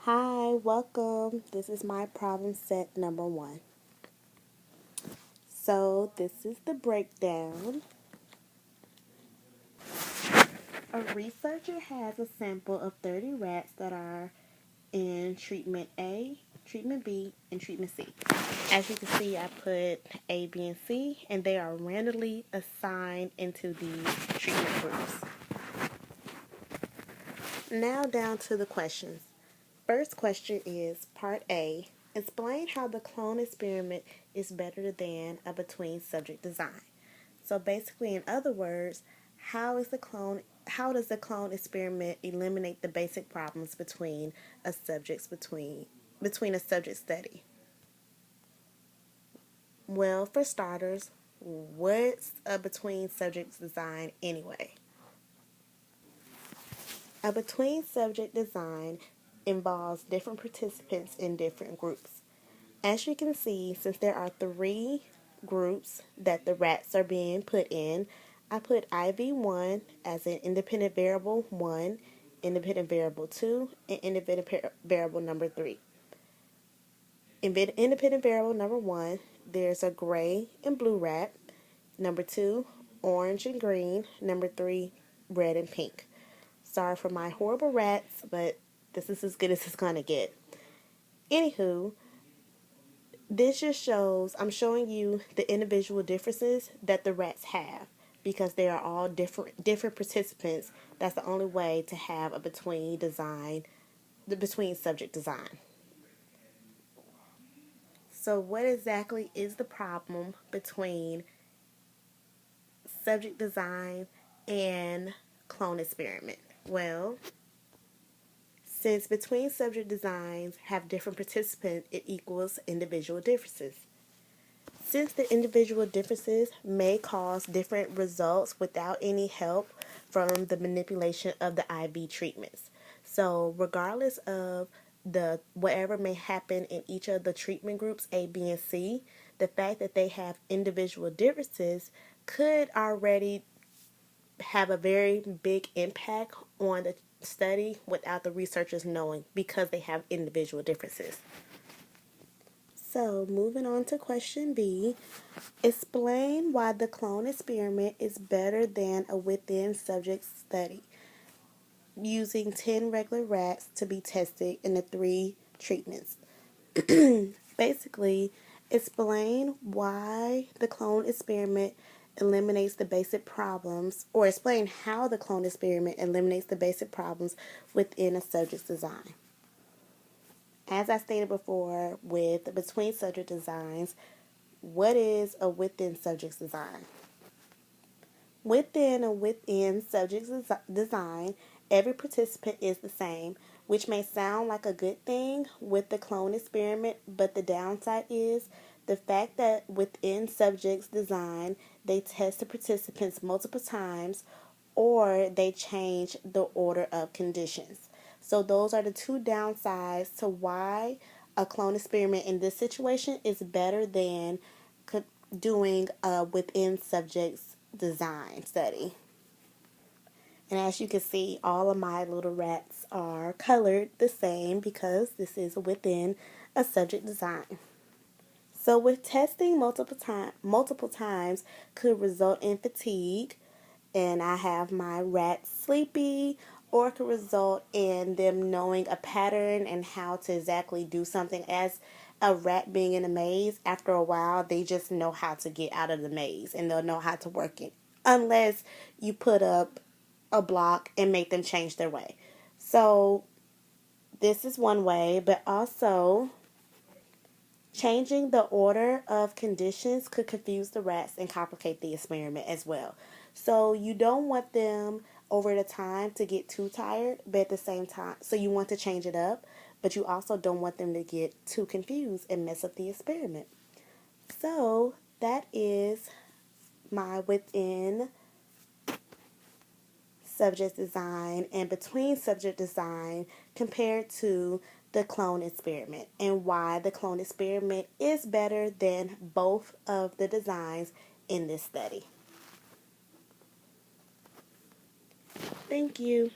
Hi, welcome. This is my problem set number 1. So, this is the breakdown. A researcher has a sample of 30 rats that are in treatment A, treatment B, and treatment C. As you can see, I put A, B, and C, and they are randomly assigned into these treatment groups. Now down to the questions. First question is Part A. Explain how the clone experiment is better than a between subject design. So basically, in other words, how does the clone experiment eliminate the basic problems between a subject study? Well, for starters, what's a between subject design anyway? A between subject design involves different participants in different groups. As you can see, since there are 3 groups that the rats are being put in, I put IV1 as an independent variable 1, independent variable 2, and independent variable number 3. In independent variable number 1, there's a gray and blue rat. Number 2, orange and green. Number 3, red and pink. Sorry for my horrible rats, but this is as good as it's gonna get. Anywho, this just shows, I'm showing you the individual differences that the rats have because they are all different participants. That's the only way to have a between subject design. So what exactly is the problem between subject design and clone experiment? Well, since between subject designs have different participants, it equals individual differences. Since the individual differences may cause different results without any help from the manipulation of the IV treatments. So regardless of the whatever may happen in each of the treatment groups A, B, and C, the fact that they have individual differences could already have a very big impact on the study without the researchers knowing because they have individual differences. So, moving on to question B, explain why the clone experiment is better than a within subject study using 10 regular rats to be tested in the 3 treatments. Basically, explain why the clone experiment eliminates the basic problems, or explain how the clone experiment eliminates the basic problems within a subject's design. As I stated before, with between subject designs, what is a within subject design? Within subject design, every participant is the same, which may sound like a good thing with the clone experiment, but the downside is the fact that within subjects design, they test the participants multiple times or they change the order of conditions. So those are the 2 downsides to why a clone experiment in this situation is better than doing a within subjects design study. And as you can see, all of my little rats are colored the same because this is within a subject design. So with testing multiple times could result in fatigue, and I have my rats sleepy, or it could result in them knowing a pattern and how to exactly do something. As a rat being in a maze, after a while, they just know how to get out of the maze and they'll know how to work it, unless you put up a block and make them change their way. So this is one way, but also changing the order of conditions could confuse the rats and complicate the experiment as well. So you don't want them over the time to get too tired, but at the same time, so you want to change it up, but you also don't want them to get too confused and mess up the experiment. So that is my within subject design and between subject design compared to the clone experiment, and why the clone experiment is better than both of the designs in this study. Thank you.